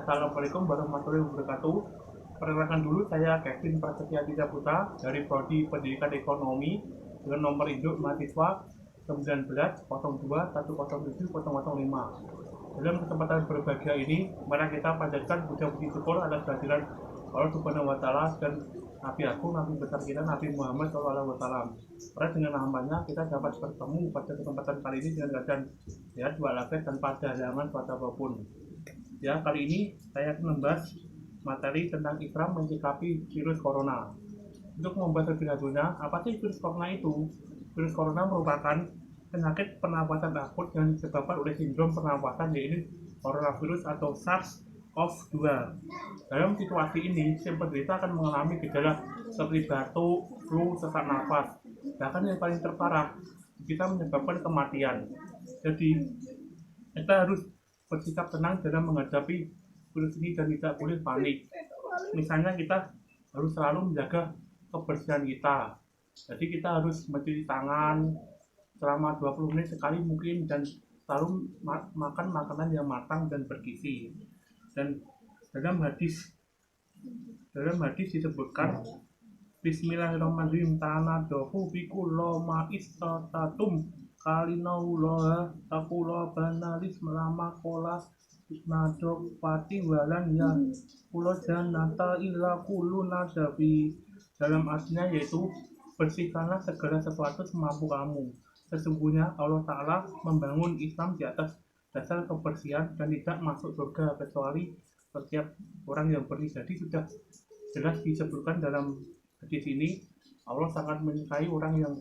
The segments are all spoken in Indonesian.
Assalamualaikum warahmatullahi wabarakatuh. Perkenalkan dulu, saya Kevin Prasetya Tija Putra dari Prodi Pendidikan Ekonomi dengan nomor induk mahasiswa 19.02.107.005. Dalam kesempatan berbahagia ini, mari kita panjatkan puja-puji syukur atas kehadiran Allah Subhanahu wa Ta'ala dan Nabi Agung, Nabi besar kita, Nabi Muhammad SAW. Karena dengan hambanya kita dapat bertemu pada kesempatan kali ini dengan keadaan sehat walafiat tanpa ada halangan suatu apapun. Ya, kali ini saya akan membahas materi tentang Ikram menyikapi virus corona. Untuk membahas lebih lanjutnya, apa sih virus corona itu? Virus corona merupakan penyakit pernapasan akut yang disebabkan oleh sindrom pernapasan, yaitu coronavirus atau SARS-CoV-2. Dalam situasi ini, si penderita akan mengalami gejala seperti batuk, flu, sesak nafas. Bahkan yang paling terparah, bisa menyebabkan kematian. Jadi, kita harus bersikap tenang dalam menghadapi virus ini dan tidak boleh panik. Misalnya kita harus selalu menjaga kebersihan kita. Jadi kita harus mencuci tangan selama 20 menit sekali mungkin, dan selalu makan makanan yang matang dan bergizi. Dan dalam hadis disebutkan, Bismillahirrahmanirrahim, tanadahu bikullo ma'istatatum kalinauloha takulo banalis melama kola nadok pati walan ya kulo janata illa kulu nadabi. Dalam artinya yaitu, bersihkanlah segala sesuatu semampu kamu. Sesungguhnya Allah Ta'ala membangun Islam di atas dasar kebersihan dan tidak masuk surga kecuali setiap orang yang bersih. Jadi sudah jelas disebutkan dalam hadis ini, Allah sangat menyukai orang yang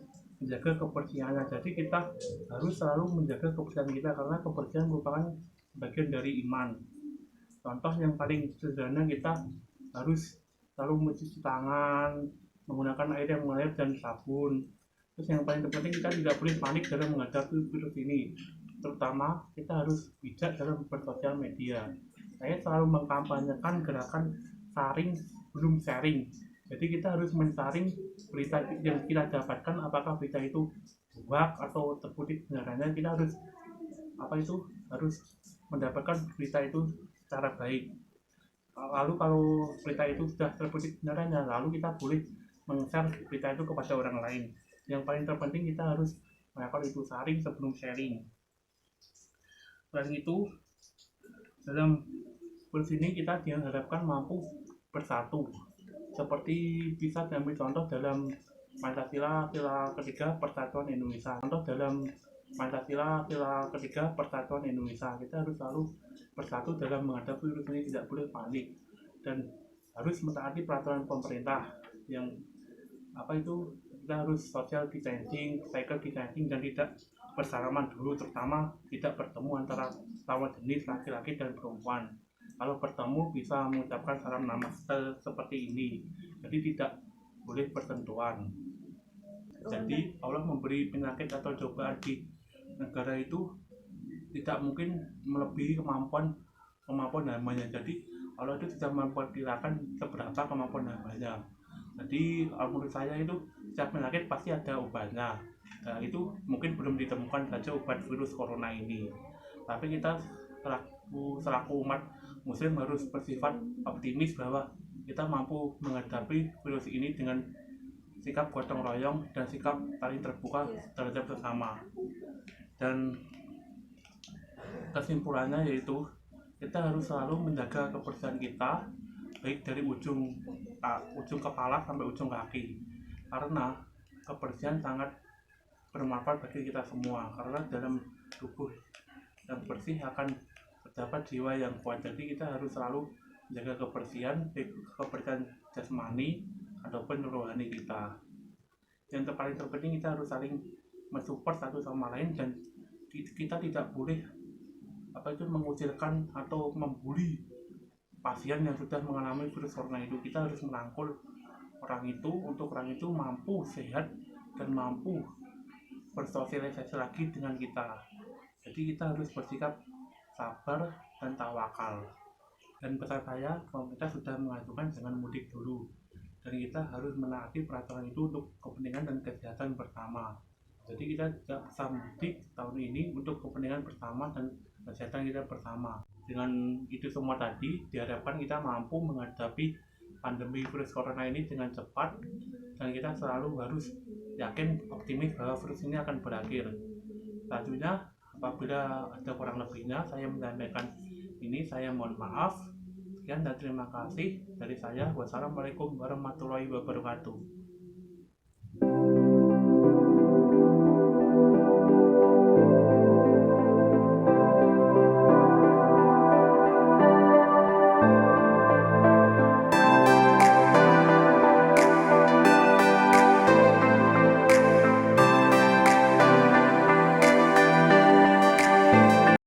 menjaga kebersihannya. Jadi kita harus selalu menjaga kebersihan kita, karena kebersihan merupakan bagian dari iman. Contoh yang paling sederhana, kita harus selalu mencuci tangan menggunakan air yang mengalir dan sabun. Terus yang paling penting, kita tidak boleh panik dalam menghadapi virus ini. Terutama kita harus bijak dalam bersosial media. Saya selalu mengkampanyekan gerakan saring belum sharing. Jadi kita harus mensaring berita yang kita dapatkan, apakah berita itu hoax atau terbukti kebenarannya. Kita harus harus mendapatkan berita itu secara baik. Lalu kalau berita itu sudah terbukti kebenarannya, lalu kita boleh meng-share berita itu kepada orang lain. Yang paling terpenting, kita harus melakukan itu saring sebelum sharing. Selain itu, dalam virus ini kita diharapkan mampu bersatu, seperti bisa diambil contoh dalam Pancasila Sila ketiga Persatuan Indonesia. Kita harus selalu bersatu dalam menghadapi virus ini, tidak boleh panik dan harus mentaati peraturan pemerintah yang kita harus social distancing, physical distancing, dan tidak bersalaman dulu, terutama tidak bertemu antara lawan jenis laki-laki dan perempuan. Kalau bertemu bisa mengucapkan salam namaste seperti ini. Jadi tidak boleh bersentuhan. Jadi Allah memberi penyakit atau cobaan di negara itu tidak mungkin melebihi kemampuan hambanya. Jadi Allah itu tidak memperkirakan seberapa kemampuan hambanya. Jadi menurut saya itu setiap penyakit pasti ada obatnya. Nah, itu mungkin belum ditemukan saja obat virus corona ini. Tapi kita selaku umat muslim harus bersifat optimis bahwa kita mampu menghadapi virus ini dengan sikap gotong royong dan sikap saling terbuka terhadap sesama. Dan kesimpulannya yaitu, kita harus selalu menjaga kebersihan kita, baik dari ujung kepala sampai ujung kaki, karena kebersihan sangat bermanfaat bagi kita semua. Karena dalam tubuh yang bersih akan terdapat jiwa yang kuat. Jadi kita harus selalu menjaga kebersihan, baik kebersihan jasmani ataupun rohani kita. Yang paling terpenting, kita harus saling mensupport satu sama lain, dan kita tidak boleh mengucilkan atau membuli pasien yang sudah mengalami virus corona itu. Kita harus merangkul orang itu untuk orang itu mampu sehat dan mampu bersosialisasi lagi dengan kita. Jadi kita harus bersikap sabar dan tawakal. Dan pesan saya, pemerintah sudah mengajukan jangan mudik dulu, dan kita harus menaati peraturan itu untuk kepentingan dan kesehatan bersama. Jadi kita tidak bisa mudik tahun ini untuk kepentingan bersama dan kesehatan kita bersama. Dengan itu semua tadi diharapkan kita mampu menghadapi pandemi virus corona ini dengan cepat, dan kita selalu harus yakin optimis bahwa virus ini akan berakhir. Selanjutnya, apabila ada kurang lebihnya saya menyampaikan ini, saya mohon maaf. Sekian dan terima kasih dari saya. Wassalamualaikum warahmatullahi wabarakatuh.